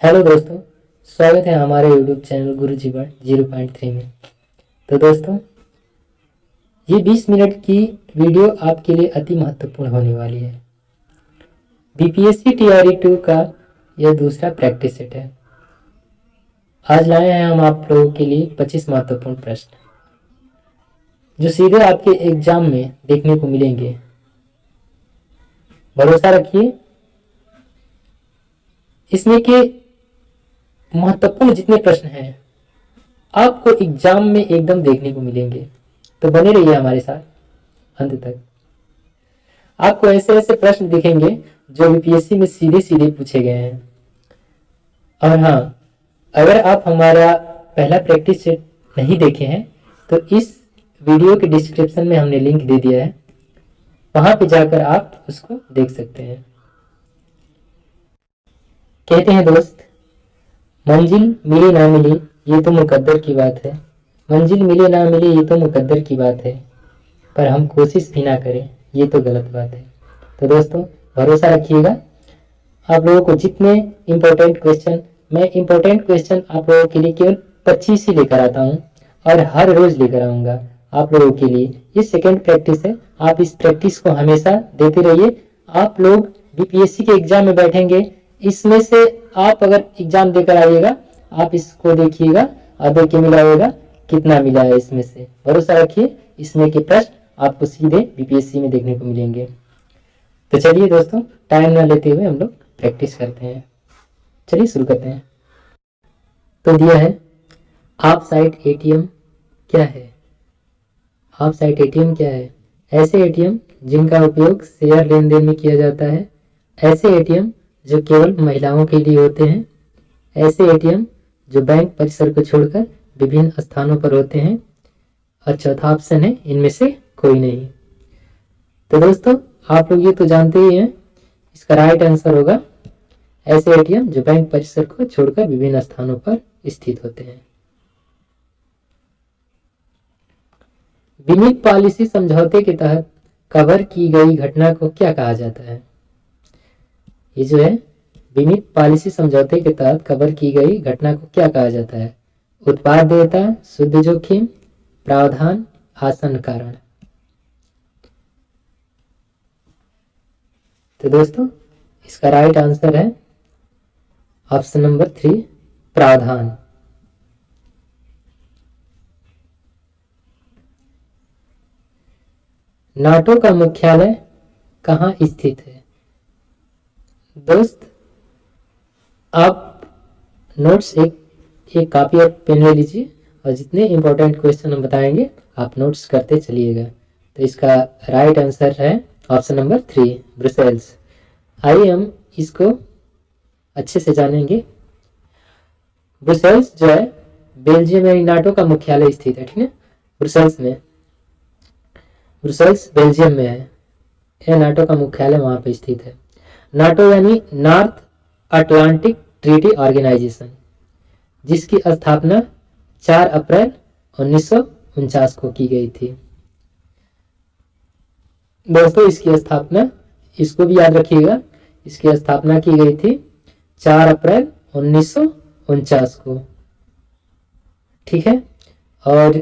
Hello दोस्तों, स्वागत है हमारे यूट्यूब चैनल गुरुजी वर्ड 0.3 में। तो दोस्तों, ये 20 मिनट की वीडियो आपके लिए अति महत्वपूर्ण होने वाली है। बीपीएससी टीआरई 2 का यह दूसरा प्रैक्टिस सेट है। आज लाए हैं हम आप लोगों के लिए 25 महत्वपूर्ण प्रश्न जो सीधे आपके एग्जाम में देखने को मिलेंगे। भरोसा रखिए, इसमें के महत्वपूर्ण जितने प्रश्न हैं आपको एग्जाम में एकदम देखने को मिलेंगे। तो बने रहिए हमारे साथ अंत तक। आपको ऐसे ऐसे प्रश्न दिखेंगे जो बीपीएससी में सीधे सीधे पूछे गए हैं। और हाँ, अगर आप हमारा पहला प्रैक्टिस सेट नहीं देखे हैं तो इस वीडियो के डिस्क्रिप्शन में हमने लिंक दे दिया है, वहां पे जाकर आप उसको देख सकते हैं। कहते हैं दोस्त, मंजिल मिले ना मिले ये तो मुकद्दर की बात है। मंजिल मिले ना मिले ये तो मुकद्दर की बात है, पर हम कोशिश भी ना करें ये तो गलत बात है। तो दोस्तों, भरोसा रखिएगा। आप लोगों को जितने इम्पोर्टेंट क्वेश्चन, मैं इम्पोर्टेंट क्वेश्चन आप लोगों के लिए केवल 25 ही लेकर आता हूँ और हर रोज लेकर आऊँगा आप लोगों के लिए। ये सेकेंड प्रैक्टिस है, आप इस प्रैक्टिस को हमेशा देते रहिए। आप लोग बीपीएससी के एग्जाम में बैठेंगे, इसमें से आप अगर एग्जाम देकर आइएगा, आप इसको देखिएगा और देख के मिलाइएगा कितना मिला है इसमें से। भरोसा रखिए, इसमें के प्रश्न आपको सीधे बीपीएससी में देखने को मिलेंगे। तो चलिए दोस्तों, टाइम ना लेते हुए हम लोग प्रैक्टिस करते हैं। चलिए शुरू करते हैं। तो दिया है, ऑफ साइट एटीएम क्या है? ऑफ साइट एटीएम क्या है? ऐसे एटीएम जिनका उपयोग शेयर लेन देन में किया जाता है, ऐसे एटीएम जो केवल महिलाओं के लिए होते हैं, ऐसे एटीएम जो बैंक परिसर को छोड़कर विभिन्न स्थानों पर होते हैं, और चौथा ऑप्शन है इनमें से कोई नहीं। तो दोस्तों, आप लोग ये तो जानते ही हैं, इसका राइट आंसर होगा ऐसे एटीएम जो बैंक परिसर को छोड़कर विभिन्न स्थानों पर स्थित होते हैं। बीमित पॉलिसी समझौते के तहत कवर की गई घटना को क्या कहा जाता है? ये जो है, बीमित पॉलिसी समझौते के तहत कवर की गई घटना को क्या कहा जाता है? उत्पाद देयता, शुद्ध जोखिम, प्रावधान, आसन कारण। तो दोस्तों, इसका राइट आंसर है ऑप्शन नंबर 3, प्रावधान। नाटो का मुख्यालय कहाँ स्थित है? दोस्त, आप नोट्स एक कॉपी और पेन ले लीजिए और जितने इंपॉर्टेंट क्वेश्चन हम बताएंगे आप नोट्स करते चलिएगा। तो इसका राइट आंसर है ऑप्शन नंबर 3, ब्रुसेल्स। आइए हम इसको अच्छे से जानेंगे। ब्रुसेल्स जो है, बेल्जियम में नाटो का मुख्यालय स्थित है, ठीक है, ब्रुसेल्स में। ब्रुसेल्स बेल्जियम में है, यह नाटो का मुख्यालय वहां पे स्थित है। नाटो यानी नॉर्थ अटलांटिक ट्रीटी ऑर्गेनाइजेशन, जिसकी स्थापना 4 अप्रैल 1949 को की गई थी। दोस्तों, इसकी स्थापना, इसको भी याद रखिएगा, इसकी स्थापना की गई थी 4 अप्रैल 1949 को, ठीक है। और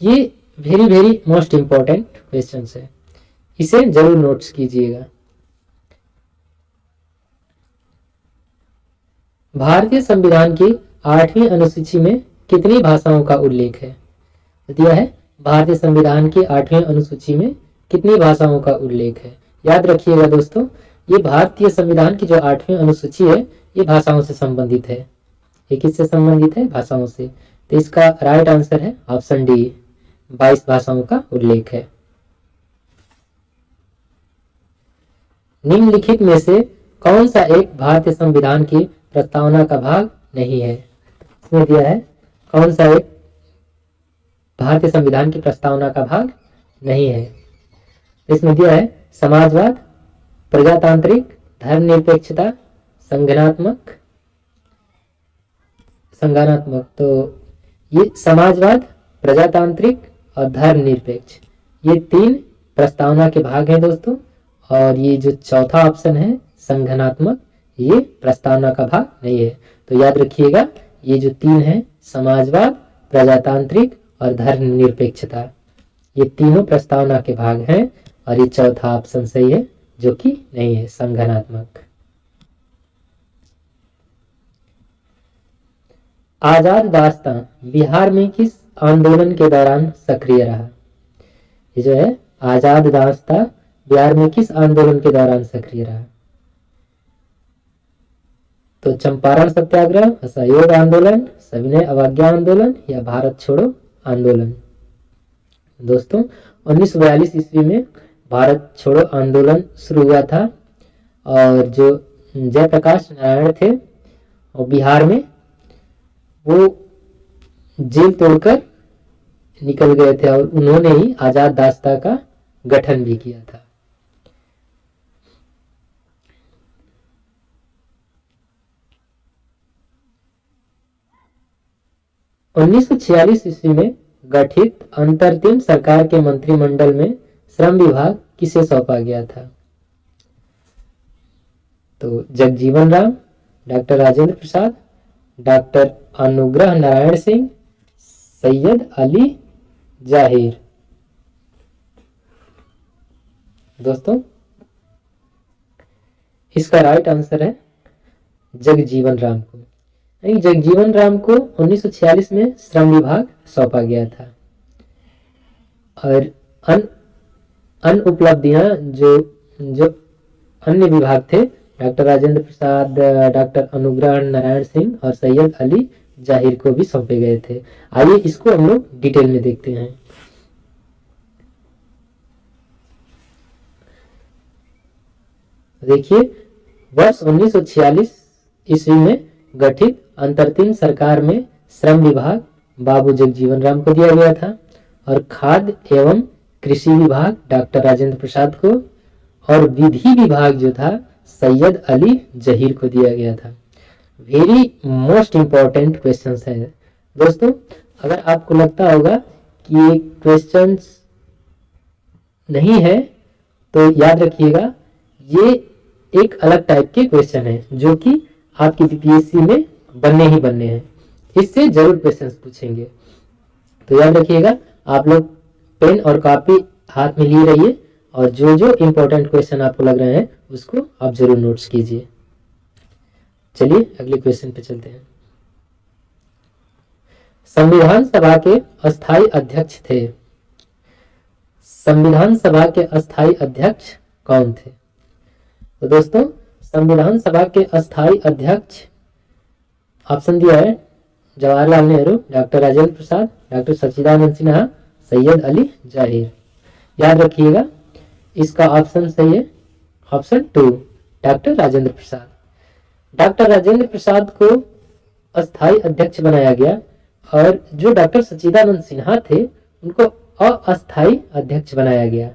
ये very very most important question है, इसे जरूर नोट्स कीजिएगा। भारतीय संविधान की 8वीं अनुसूची में कितनी भाषाओं का उल्लेख है? दिया है, भारतीय संविधान की 8वीं अनुसूची में कितनी भाषाओं का उल्लेख है? याद रखिएगा दोस्तों, ये भारतीय संविधान की जो 8वीं अनुसूची है, ये भाषाओं से संबंधित है। ये किससे संबंधित है? भाषाओं से। तो इसका राइट आंसर है ऑप्शन डी, 22 भाषाओं का उल्लेख है। निम्नलिखित में से कौन सा एक भारतीय संविधान की प्रस्तावना का भाग नहीं है? इसमें दिया है, कौन सा एक भारतीय संविधान की प्रस्तावना का भाग नहीं है? इसमें दिया है समाजवाद, प्रजातांत्रिक, धर्मनिरपेक्षता, संघनात्मक। तो ये समाजवाद, प्रजातांत्रिक और धर्मनिरपेक्ष, ये 3 प्रस्तावना के भाग हैं दोस्तों। और ये जो चौथा ऑप्शन है संघनात्मक, ये प्रस्तावना का भाग नहीं है। तो याद रखिएगा ये जो 3 है, समाजवाद, प्रजातांत्रिक और धर्मनिरपेक्षता, ये तीनों प्रस्तावना के भाग हैं और ये चौथा ऑप्शन सही है जो कि नहीं है, संगठनात्मक। आजाद दास्तां बिहार में किस आंदोलन के दौरान सक्रिय रहा? ये जो है आजाद दास्तां बिहार में किस आंदोलन के दौरान सक्रिय रहा? तो चंपारण सत्याग्रह, असहयोग आंदोलन, सविनय अवज्ञा आंदोलन या भारत छोड़ो आंदोलन। दोस्तों 1942 ईस्वी में भारत छोड़ो आंदोलन शुरू हुआ था और जो जयप्रकाश नारायण थे और बिहार में वो जेल तोड़कर निकल गए थे और उन्होंने ही आजाद दास्तां का गठन भी किया था। उन्नीस सौ 46 ईस्वी में गठित अंतरिम सरकार के मंत्रिमंडल में श्रम विभाग किसे सौंपा गया था? तो जगजीवन राम, डॉक्टर राजेंद्र प्रसाद, डॉक्टर अनुग्रह नारायण सिंह, सैयद अली जाहिर। दोस्तों इसका राइट आंसर है जगजीवन राम को। जगजीवन राम को 1946 में श्रम विभाग सौंपा गया था और अन्य उपलब्धियां जो अन्य विभाग थे, डॉक्टर राजेंद्र प्रसाद, डॉक्टर अनुग्रह नारायण सिंह और सैयद अली जाहिर को भी सौंपे गए थे। आइए इसको हम लोग डिटेल में देखते हैं। देखिए वर्ष 1946 ईस्वी में गठित अंतरिम सरकार में श्रम विभाग बाबू जगजीवन राम को दिया गया था और खाद्य एवं कृषि विभाग डॉक्टर राजेंद्र प्रसाद को और विधि विभाग जो था सैयद अली जहीर को दिया गया था। वेरी मोस्ट इंपॉर्टेंट क्वेश्चंस है दोस्तों। अगर आपको लगता होगा कि ये क्वेश्चंस नहीं है तो याद रखिएगा ये एक अलग टाइप के क्वेश्चन है जो कि आपकी बीपीएससी में बनने ही बनने हैं, इससे जरूर क्वेश्चंस पूछेंगे। तो याद रखिएगा आप लोग पेन और कॉपी हाथ में लिए रहिए और जो जो इंपॉर्टेंट क्वेश्चन आपको लग रहे हैं उसको आप जरूर नोट्स कीजिए। चलिए अगले क्वेश्चन पे चलते हैं। संविधान सभा के अस्थायी अध्यक्ष थे। संविधान सभा के अस्थायी अध्यक्ष कौन थे? तो दोस्तों संविधान सभा के अस्थायी अध्यक्ष ऑप्शन दिया है जवाहरलाल नेहरू, डॉक्टर राजेंद्र प्रसाद, डॉक्टर सच्चिदानंद सिन्हा, सैयद अली जाहिर। याद रखिएगा इसका ऑप्शन सही है option 2 doctor Rajendra Prasad. Doctor Rajendra Prasad को अस्थायी अध्यक्ष बनाया गया और जो डॉक्टर सच्चिदानंद सिन्हा थे उनको अस्थायी अध्यक्ष बनाया गया।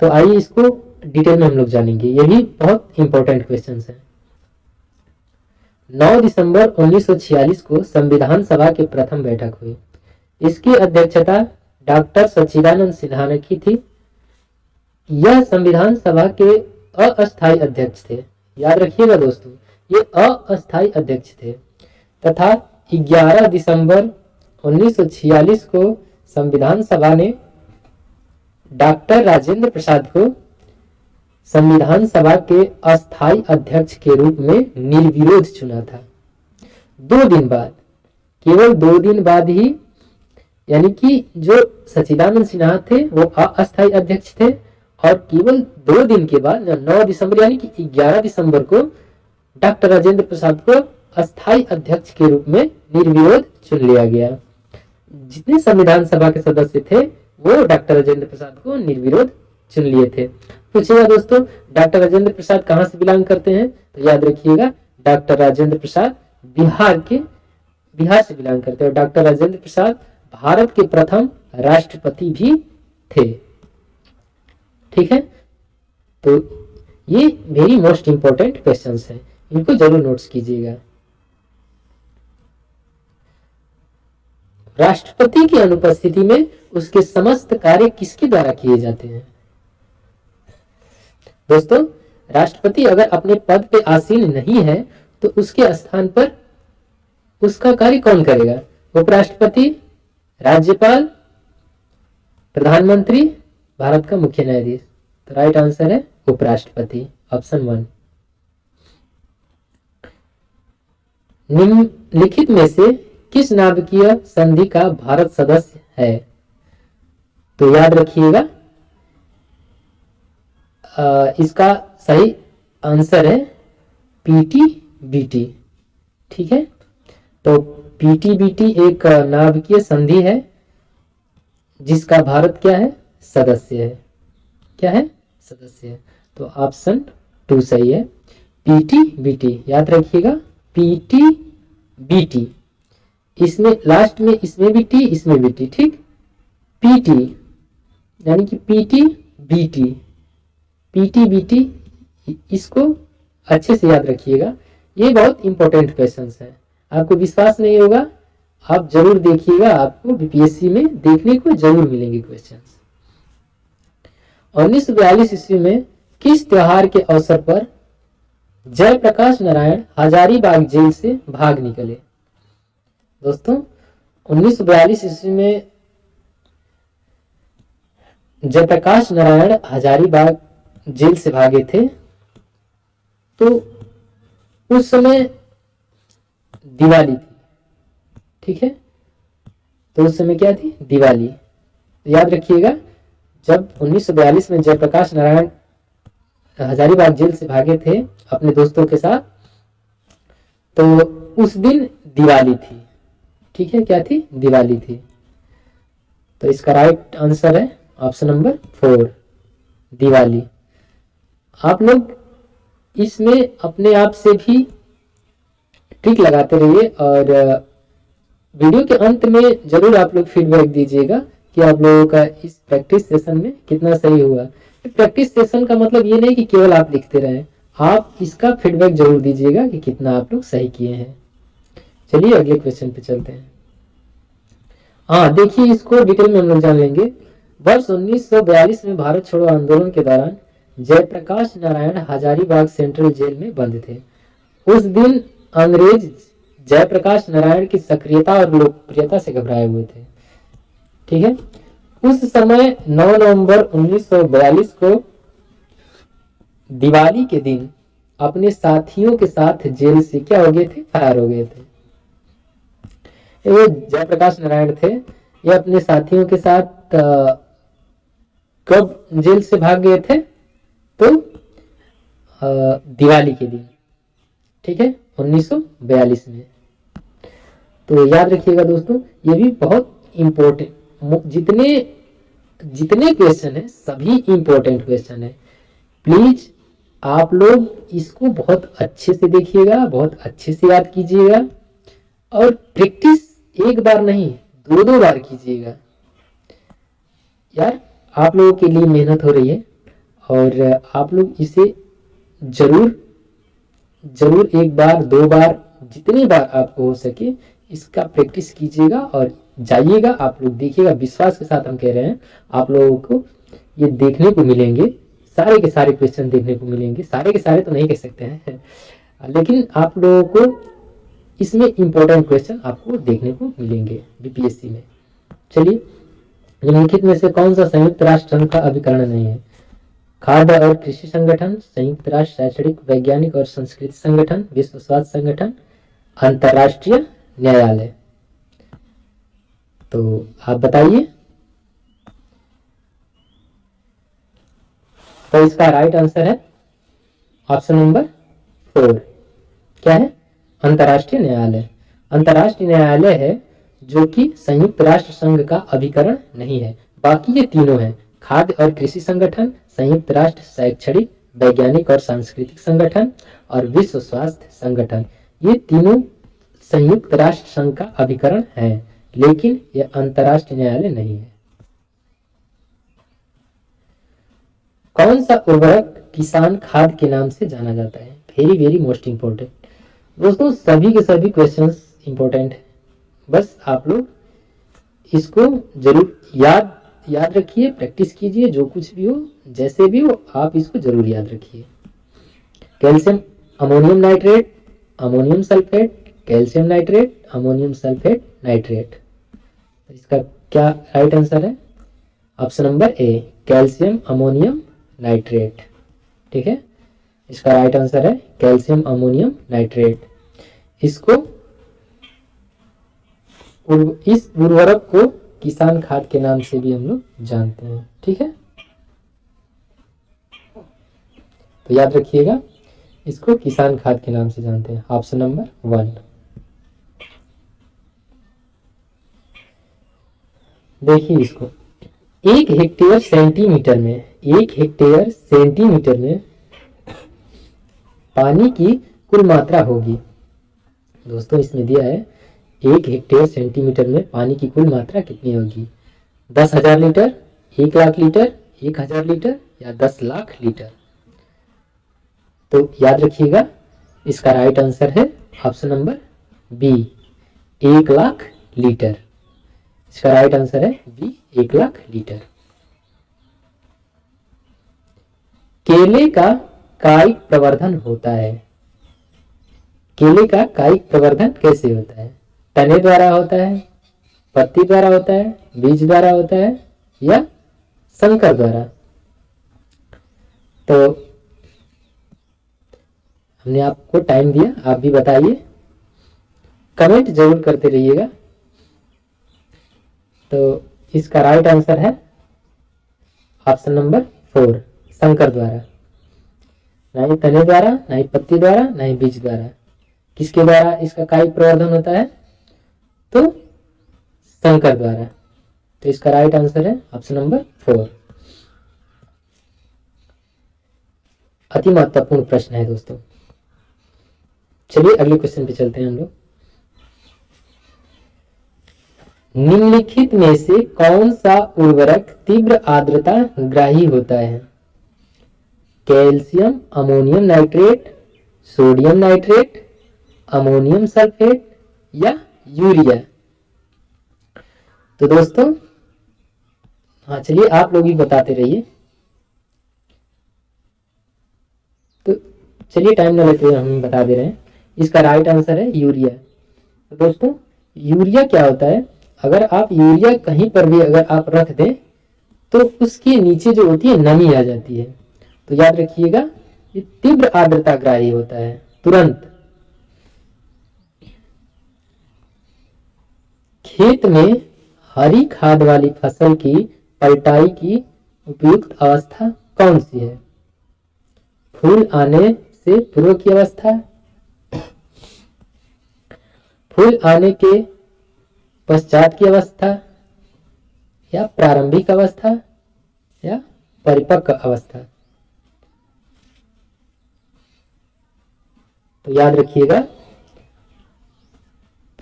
तो आइए इसको डिटेल में हम लोग जानेंगे, ये भी बहुत इंपॉर्टेंट क्वेश्चन है। 9 दिसंबर 1946 को संविधान सभा की प्रथम बैठक हुई। इसकी अध्यक्षता डॉक्टर सच्चिदानंद सिन्हा ने की थी। यह संविधान सभा के अस्थायी अध्यक्ष थे। याद रखिएगा दोस्तों ये अस्थायी अध्यक्ष थे तथा 11 दिसंबर 1946 को संविधान सभा ने डॉक्टर राजेंद्र प्रसाद को संविधान सभा के अस्थायी अध्यक्ष के रूप में निर्विरोध चुना था। 2 दिन बाद, केवल 2 दिन बाद ही, यानी कि जो सच्चिदानंद सिन्हा थे वो अस्थायी अध्यक्ष थे और केवल 2 दिन के बाद 9 दिसंबर यानी कि 11 दिसंबर को डॉक्टर राजेंद्र प्रसाद को अस्थायी अध्यक्ष के रूप में निर्विरोध चुन लिया गया। जितने संविधान सभा के सदस्य थे वो डॉक्टर राजेंद्र प्रसाद को निर्विरोध चुन लिए थे। पूछिएगा दोस्तों डॉक्टर राजेंद्र प्रसाद कहां से बिलोंग करते हैं? तो याद रखिएगा डॉक्टर राजेंद्र प्रसाद बिहार से बिलोंग करते हैं और डॉक्टर राजेंद्र प्रसाद भारत के प्रथम राष्ट्रपति भी थे। ठीक है, तो ये वेरी मोस्ट इंपॉर्टेंट क्वेश्चंस हैं, इनको जरूर नोट्स कीजिएगा। राष्ट्रपति की अनुपस्थिति में उसके समस्त कार्य किसके द्वारा किए जाते हैं? दोस्तों राष्ट्रपति अगर अपने पद पे आसीन नहीं है तो उसके स्थान पर उसका कार्य कौन करेगा? उपराष्ट्रपति, राज्यपाल, प्रधानमंत्री, भारत का मुख्य न्यायाधीश। तो राइट आंसर है उपराष्ट्रपति, ऑप्शन 1। निम्नलिखित में से किस नाभिकीय संधि का भारत सदस्य है? तो याद रखिएगा, इसका सही आंसर है पीटीबीटी। ठीक है, तो पीटीबीटी एक नाभिकीय संधि है जिसका भारत क्या है? सदस्य है। क्या है? सदस्य है। तो ऑप्शन 2 सही है, पीटीबीटी। याद रखिएगा, पीटीबीटी। इसमें लास्ट में इसमें भी टी, इसमें भी टी। ठीक, पीटी यानी कि पीटीबीटी, पीटीबीटी, इसको अच्छे से याद रखिएगा। ये बहुत इंपॉर्टेंट क्वेश्चंस है। आपको विश्वास नहीं होगा, आप जरूर देखिएगा, आपको बीपीएससी में देखने को जरूर मिलेंगे क्वेश्चंस। 1942 ईस्वी में किस त्योहार के अवसर पर जयप्रकाश नारायण हजारीबाग जेल से भाग निकले? दोस्तों, 1942 ईस्वी में जयप्रकाश नारायण हजारीबाग जेल से भागे थे, तो उस समय दिवाली थी। ठीक है, तो उस समय क्या थी? दिवाली। याद रखिएगा, जब 1942 में जयप्रकाश नारायण हजारीबाग जेल से भागे थे अपने दोस्तों के साथ, तो उस दिन दिवाली थी। ठीक है, क्या थी? दिवाली थी। तो इसका राइट आंसर है ऑप्शन नंबर 4, दिवाली। आप लोग इसमें अपने आप से भी ट्रिक लगाते रहिए और वीडियो के अंत में जरूर आप लोग फीडबैक दीजिएगा कि आप लोगों का इस प्रैक्टिस सेशन में कितना सही हुआ। प्रैक्टिस सेशन का मतलब ये नहीं कि केवल आप लिखते रहें, आप इसका फीडबैक जरूर दीजिएगा कि कितना आप लोग सही किए हैं। चलिए अगले क्वेश्चन पे चलते हैं। हाँ, देखिए, इसको डिटेल में हम लोग जान लेंगे। वर्ष 1942 में भारत छोड़ो आंदोलन के दौरान जयप्रकाश नारायण हजारीबाग सेंट्रल जेल में बंद थे। उस दिन अंग्रेज जयप्रकाश नारायण की सक्रियता और लोकप्रियता से घबराए हुए थे। ठीक है, उस समय 9 नवंबर 1942 को दिवाली के दिन अपने साथियों के साथ जेल से क्या हो गए थे? फरार हो गए थे। ये जयप्रकाश नारायण थे, ये अपने साथियों के साथ कब जेल से भाग गए थे? तो दिवाली के दिन। ठीक है, 1942 में। तो याद रखिएगा दोस्तों, ये भी बहुत इंपॉर्टेंट, जितने क्वेश्चन है सभी इंपॉर्टेंट क्वेश्चन है। प्लीज आप लोग इसको बहुत अच्छे से देखिएगा, बहुत अच्छे से याद कीजिएगा और प्रैक्टिस एक बार नहीं 2-2 बार कीजिएगा। यार, आप लोगों के लिए मेहनत हो रही है और आप लोग इसे जरूर एक बार 2 बार, जितनी बार आपको हो सके इसका प्रैक्टिस कीजिएगा और जाइएगा। आप लोग देखिएगा, विश्वास के साथ हम कह रहे हैं, आप लोगों को ये देखने को मिलेंगे, सारे के सारे क्वेश्चन देखने को मिलेंगे। सारे के सारे तो नहीं कह सकते हैं लेकिन आप लोगों को इसमें इंपॉर्टेंट क्वेश्चन आपको देखने को मिलेंगे बीपीएससी में। चलिए, निम्नलिखित में से कौन सा संयुक्त राष्ट्र संघ का अभिकरण नहीं है? खाद्य और कृषि संगठन, संयुक्त राष्ट्र शैक्षणिक, वैज्ञानिक और संस्कृति संगठन, विश्व स्वास्थ्य संगठन, अंतरराष्ट्रीय न्यायालय। तो आप बताइए। तो इसका राइट आंसर है ऑप्शन नंबर 4। क्या है? अंतरराष्ट्रीय न्यायालय। अंतरराष्ट्रीय न्यायालय है जो कि संयुक्त राष्ट्र संघ का अभिकरण नहीं है। बाकी ये तीनों हैं, खाद्य और कृषि संगठन, संयुक्त राष्ट्र शैक्षणिक, वैज्ञानिक और सांस्कृतिक संगठन और विश्व स्वास्थ्य संगठन। ये तीनों संयुक्त राष्ट्र संघ का अभिकरण है, लेकिन यह अंतरराष्ट्रीय न्यायालय नहीं है। कौन सा उर्वरक किसान खाद के नाम से जाना जाता है? वेरी वेरी मोस्ट इंपोर्टेंट दोस्तों, सभी के सभी क्वेश्चंस इंपॉर्टेंट है। बस आप लोग इसको जरूर याद रखिए, प्रैक्टिस कीजिए। जो कुछ भी हो, जैसे भी हो, आप इसको जरूर याद रखिए। Calcium ammonium nitrate, ammonium sulphate, calcium nitrate, ammonium sulphate nitrate. तो इसका क्या राइट आंसर है? Option number A, calcium ammonium nitrate. ठीक है, इसका राइट आंसर है कैल्शियम अमोनियम नाइट्रेट। इसको इस उर्वरक को किसान खाद के नाम से भी हम लोग जानते हैं। ठीक है, तो याद रखिएगा, इसको किसान खाद के नाम से जानते हैं। Option number 1। देखिए इसको, 1 हेक्टेयर सेंटीमीटर में, 1 हेक्टेयर सेंटीमीटर में पानी की कुल मात्रा होगी। दोस्तों इसमें दिया है 1 हेक्टेयर सेंटीमीटर में पानी की कुल मात्रा कितनी होगी? 10,000 लीटर, 1 लाख लीटर, 1,000 लीटर या 10 लाख लीटर। तो याद रखिएगा, इसका राइट आंसर है option number B, 1 lakh litre. इसका राइट आंसर है बी, 1 लाख लीटर। केले का कायिक प्रवर्धन होता है। केले का कायिक प्रवर्धन कैसे होता है? तने द्वारा होता है, पत्ती द्वारा होता है, बीज द्वारा होता है या संकर द्वारा? तो हमने आपको टाइम दिया, आप भी बताइए, कमेंट जरूर करते रहिएगा। तो इसका राइट आंसर है ऑप्शन नंबर 4, संकर द्वारा। ना ही तने द्वारा, ना ही पत्ती द्वारा, ना ही बीज द्वारा। किसके द्वारा इसका कायिक प्रवर्धन होता है? तो संकर द्वारा। तो इसका राइट आंसर है ऑप्शन नंबर 4। अति महत्वपूर्ण प्रश्न है दोस्तों। चलिए अगले क्वेश्चन पे चलते हैं हम लोग। निम्नलिखित में से कौन सा उर्वरक तीव्र आर्द्रता ग्राही होता है? Calcium ammonium nitrate, sodium nitrate, ammonium sulphate या यूरिया? तो दोस्तों हाँ, चलिए आप लोग ही बताते रहिए। तो चलिए टाइम न लेते हुए हम बता दे रहे हैं, इसका राइट आंसर है यूरिया। तो दोस्तों यूरिया क्या होता है? अगर आप यूरिया कहीं पर भी अगर आप रख दें तो उसके नीचे जो होती है नमी आ जाती है। तो याद रखिएगा, ये तीव्र आर्द्रता ग्राही होता है तुरंत। खेत में हरी खाद वाली फसल की पलटाई की उपयुक्त अवस्था कौन सी है? फूल आने से पूर्व की अवस्था, फूल आने के पश्चात की अवस्था या प्रारंभिक अवस्था या परिपक्व अवस्था? तो याद रखिएगा,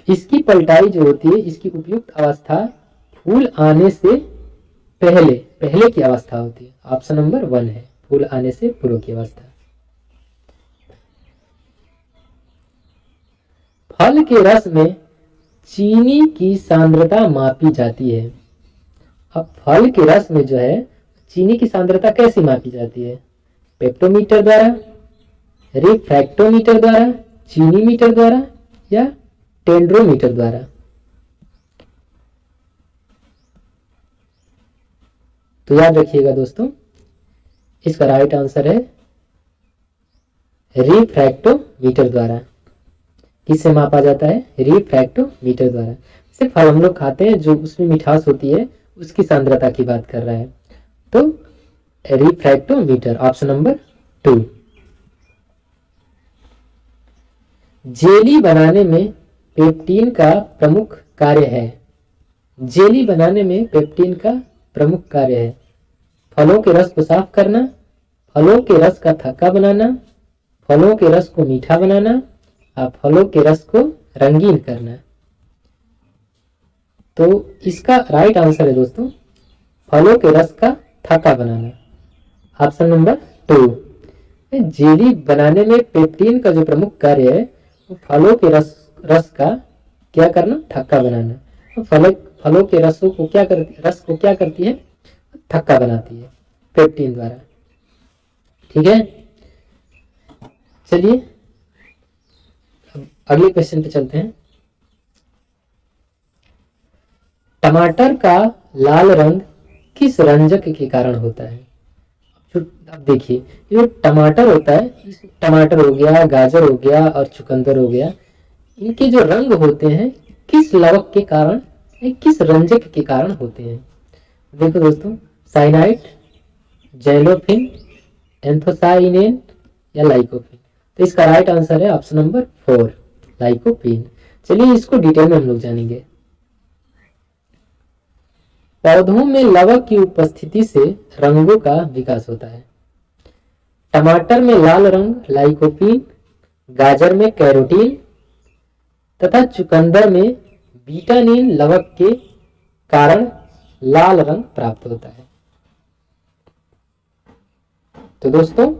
इसकी पलटाई जो होती है, इसकी उपयुक्त अवस्था फूल आने से पहले की अवस्था होती है। ऑप्शन नंबर 1 है, फूल आने से पूर्व की अवस्था। फल के रस में चीनी की सांद्रता मापी जाती है। अब फल के रस में जो है चीनी की सांद्रता कैसे मापी जाती है? पेप्टोमीटर द्वारा, रिफ्रैक्टोमीटर द्वारा, चीनी मीटर द्वारा या टेंड्रोमीटर द्वारा? तो याद रखिएगा दोस्तों, इसका राइट आंसर है रिफ्रैक्टोमीटर द्वारा। किससे मापा जाता है? रिफ्रैक्टोमीटर द्वारा। जैसे फल हम लोग खाते हैं, जो उसमें मिठास होती है उसकी सांद्रता की बात कर रहा है। तो रिफ्रैक्टोमीटर, ऑप्शन नंबर 2। जेली बनाने में पेप्टीन का प्रमुख कार्य है। जेली बनाने में पेप्टीन का प्रमुख कार्य है फलों के रस को साफ करना, फलों के रस का थक्का बनाना, फलों के रस को मीठा बनाना और फलों के रस को रंगीन करना। तो इसका राइट आंसर है दोस्तों, फलों के रस का थक्का बनाना, ऑप्शन नंबर 2। जेली बनाने में पेप्टीन का जो प्रमुख कार्य है वो फलों के रस का क्या करना? थक्का बनाना। तो फलों के रस को क्या करती है? थक्का बनाती है पेप्टीन द्वारा। ठीक है, चलिए अब अगले क्वेश्चन पे चलते हैं। टमाटर का लाल रंग किस रंजक के कारण होता है? अब देखिए, ये जो टमाटर होता है, टमाटर हो गया, गाजर हो गया और चुकंदर हो गया, इनके जो रंग होते हैं किस लवक के कारण, किस रंजक के कारण होते हैं? देखो दोस्तों, साइनाइड, जेलोफिन, एंथोसाइनेन या लाइकोपिन। तो इसका राइट आंसर है ऑप्शन नंबर 4, लाइकोपिन। चलिए इसको डिटेल में हम लोग जानेंगे। पौधों में लवक की उपस्थिति से रंगों का विकास होता है। टमाटर में लाल रंग लाइकोपिन, गाजर में कैरोटीन तथा चुकंदर में बीटानिन लवक के कारण लाल रंग प्राप्त होता है। तो दोस्तों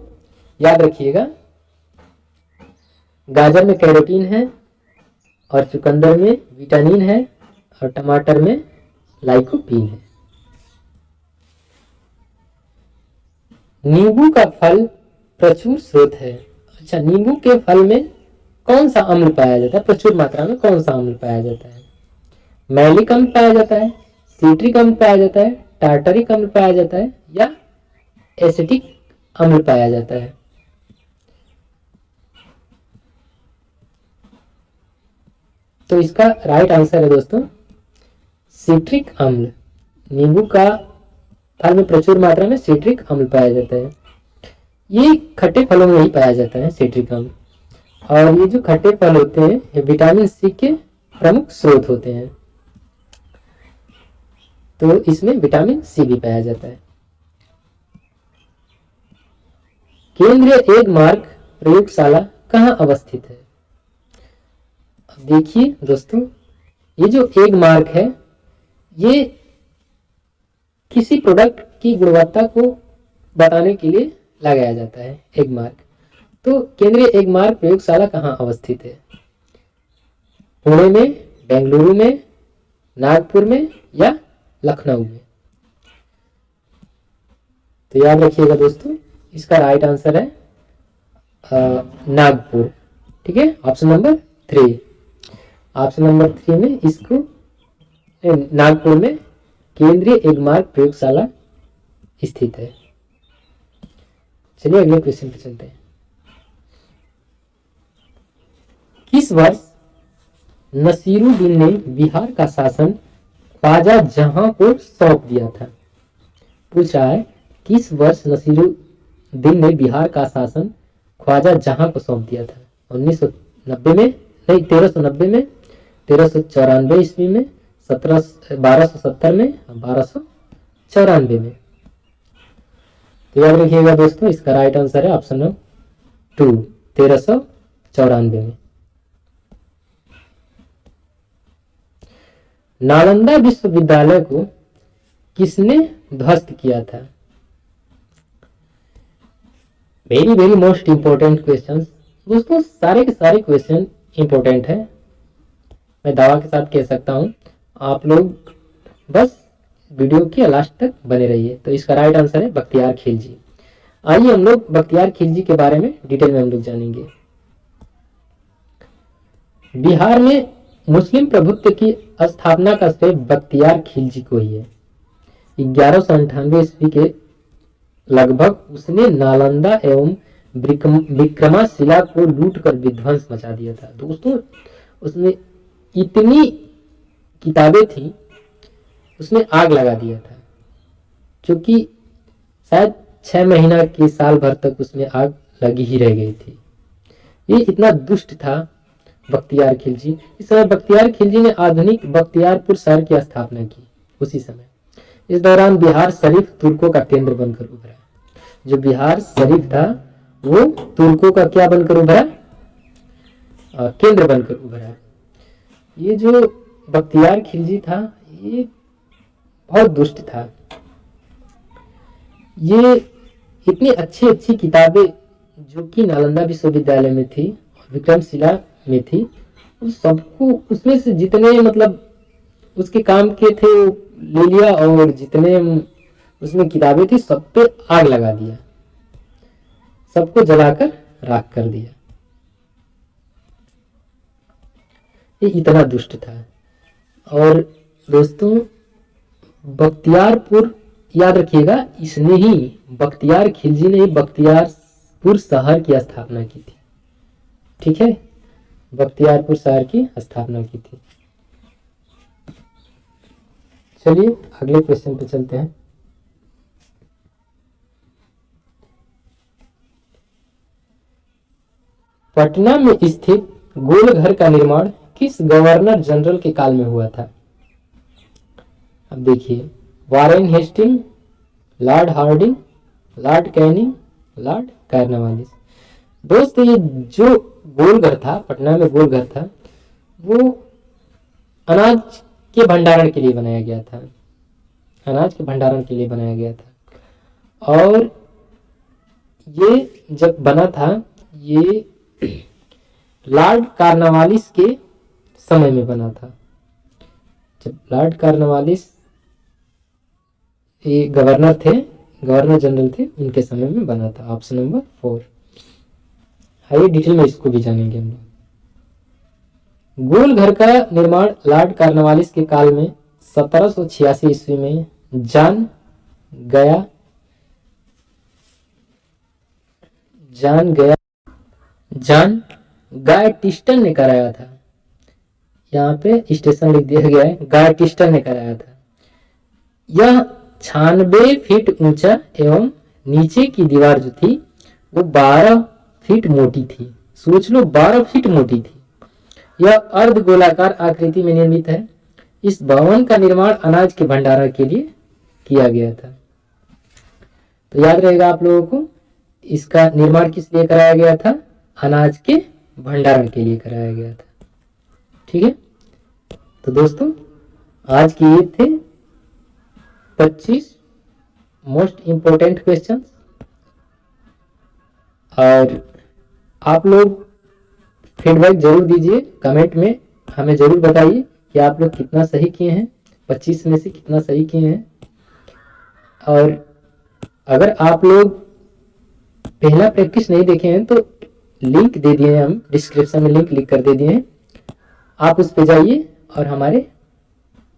याद रखिएगा, गाजर में कैरोटीन है और चुकंदर में विटामिन है और टमाटर में लाइकोपीन है। नींबू का फल प्रचुर स्रोत है। अच्छा, नींबू के फल में कौन सा अम्ल पाया जाता है? प्रचुर मात्रा में कौन सा अम्ल पाया जाता है? मैलिक अम्ल पाया जाता है, सिट्रिक अम्ल पाया जाता है, टार्टरिक अम्ल पाया जाता है या एसिटिक अम्ल पाया जाता है? तो इसका राइट आंसर है दोस्तों सिट्रिक अम्ल। नींबू का फल में प्रचुर मात्रा में सिट्रिक अम्ल पाया जाता है। ये खट्टे फलों में ही पाया जाता है सिट्रिक अम्ल। और ये जो खट्टे फल होते हैं ये विटामिन सी के प्रमुख स्रोत होते हैं, तो इसमें विटामिन सी भी पाया जाता है। केंद्रीय एग मार्क प्रयोगशाला कहाँ अवस्थित है? अब देखिए दोस्तों, ये जो एग मार्क है ये किसी प्रोडक्ट की गुणवत्ता को बताने के लिए लगाया जाता है, एग मार्क। तो केंद्रीय एग मार्क प्रयोगशाला कहाँ अवस्थित है? पुणे में, बेंगलुरु में, नागपुर में या लखनऊ में? तो याद रखिएगा दोस्तों, इसका राइट आंसर है नागपुर। ठीक है, ऑप्शन नंबर 3। ऑप्शन नंबर 3 में इसको नागपुर में केंद्रीय एग मार्क प्रयोगशाला स्थित है। चलिए अगले क्वेश्चन पे चलते हैं। किस वर्ष नसीरुद्दीन ने बिहार का शासन ख्वाजा जहां को सौंप दिया था? पूछ रहा है किस वर्ष नसीरुद्दीन ने बिहार का शासन ख्वाजा जहां को सौंप दिया था? 1990 में, नहीं 1390 में, 1394 ईस्वी में, 1270 में, 1294 में? तो याद रखिएगा दोस्तों, इसका राइट आंसर है ऑप्शन नंबर 2, 1394 में। नालंदा विश्वविद्यालय को किसने ध्वस्त किया था? Very very most important question दोस्तों, सारे के सारे क्वेश्चन इंपोर्टेंट है, मैं दावा के साथ कह सकता हूं। आप लोग बस वीडियो के लास्ट तक बने रहिए। तो इसका राइट आंसर है बख्तियार खिलजी। आइए हम लोग बख्तियार खिलजी के बारे में डिटेल में हम लोग जानेंगे। बिहार में मुस्लिम प्रभुत्व की स्थापना का श्रेय बख्तियार खिलजी को ही है। 1198 ईस्वी के लगभग उसने नालंदा एवं विक्रमाशिला को लूट कर विध्वंस मचा दिया था। दोस्तों उसमें इतनी किताबें थी, उसने आग लगा दिया था, क्योंकि शायद 6 महीना के साल भर तक उसमें आग लगी ही रह गई थी। ये इतना दुष्ट था बख्तियार खिलजी। इस समय बख्तियार खिलजी ने आधुनिक बख्तियारपुर शहर की स्थापना की उसी समय। इस दौरान बिहार शरीफ तुर्कों का केंद्र बनकर उभरा। जो बिहार शरीफ था वो तुर्कों का क्या बनकर उभरा? केंद्र बनकर उभरा। ये जो बख्तियार खिलजी था ये बहुत दुष्ट था। ये इतनी अच्छी अच्छी किताबें जो कि नालंदा विश्वविद्यालय में थी, विक्रमशिला में थी, उस सबको, उसमें से जितने मतलब उसके काम के थे वो ले लिया और जितने उसमें किताबें थी सब पे आग लगा दिया, सबको जलाकर राख कर दिया। ये इतना दुष्ट था। और दोस्तों बख्तियारपुर याद रखिएगा, इसने ही बख्तियार खिलजी ने बख्तियारपुर शहर की स्थापना की थी। ठीक है, बख्तियारपुर शहर की स्थापना की थी। चलिए अगले क्वेश्चन पे चलते हैं। पटना में स्थित गोल घर का निर्माण किस गवर्नर जनरल के काल में हुआ था? अब देखिए, Warren Hasting, Lord Hardinge, Lord Canning, Lord Cornwallis. दोस्तों ये जो गोल घर था, पटना में गोल घर था, वो अनाज के भंडारण के लिए बनाया गया था। अनाज के भंडारण के लिए बनाया गया था। और ये जब बना था, ये लॉर्ड कॉर्नवालिस के समय में बना था। जब लॉर्ड कॉर्नवालिस ये गवर्नर थे, गवर्नर जनरल थे, उनके समय में बना था। Option number 4। आइए डिटेल में इसको भी जानेंगे हम लोग। गोल घर का निर्माण लॉर्ड कॉर्नवालिस के काल में 1786 ईस्वी में जॉन गायटिस्टन ने कराया था। यहाँ पे स्टेशन लिख दिया गया है, गायटिस्टन ने कराया था। यह 96 फीट ऊंचा एवं नीचे की दीवार जो थी वो 12 फीट मोटी थी। सोच लो, 12 फीट मोटी थी। यह अर्ध गोलाकार आकृति में निर्मित है। इस भवन का निर्माण अनाज के भंडारण के लिए किया गया था। तो याद रहेगा आप लोगों को, इसका निर्माण किस लिए कराया गया था? अनाज के भंडारण के लिए कराया गया था। ठीक है, तो दोस्तों आज की ये थे 25 मोस्ट इंपोर्टेंट क्वेश्चंस। और आप लोग फीडबैक जरूर दीजिए, कमेंट में हमें जरूर बताइए कि आप लोग कितना सही किए हैं, 25 में से कितना सही किए हैं। और अगर आप लोग पहला प्रैक्टिस नहीं देखे हैं तो लिंक दे दिए हैं, हम डिस्क्रिप्शन में लिंक कर दे दिए हैं, आप उस पे जाइए और हमारे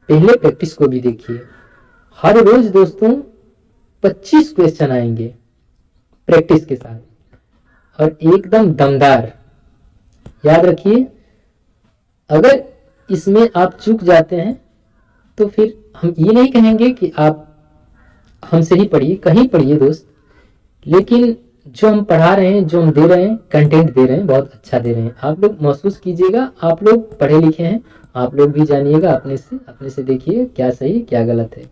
पहले प्रैक्टिस को भी देखिए। हर रोज दोस्तों 25 क्वेश्चन आएंगे प्रैक्टिस के साथ, और एकदम दमदार। याद रखिए, अगर इसमें आप चूक जाते हैं तो फिर हम ये नहीं कहेंगे कि आप हमसे ही पढ़िए, कहीं पढ़िए दोस्त, लेकिन जो हम पढ़ा रहे हैं, जो हम दे रहे हैं, कंटेंट दे रहे हैं, बहुत अच्छा दे रहे हैं। आप लोग महसूस कीजिएगा, आप लोग पढ़े लिखे हैं, आप लोग भी जानिएगा, अपने से देखिए क्या सही क्या गलत है।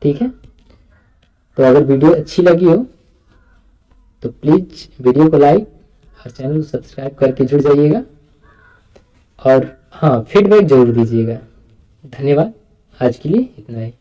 ठीक है, तो अगर वीडियो अच्छी लगी हो तो प्लीज वीडियो को लाइक और चैनल को सब्सक्राइब करके जुड़ जाइएगा। और हाँ, फीडबैक जरूर दीजिएगा। धन्यवाद, आज के लिए इतना ही।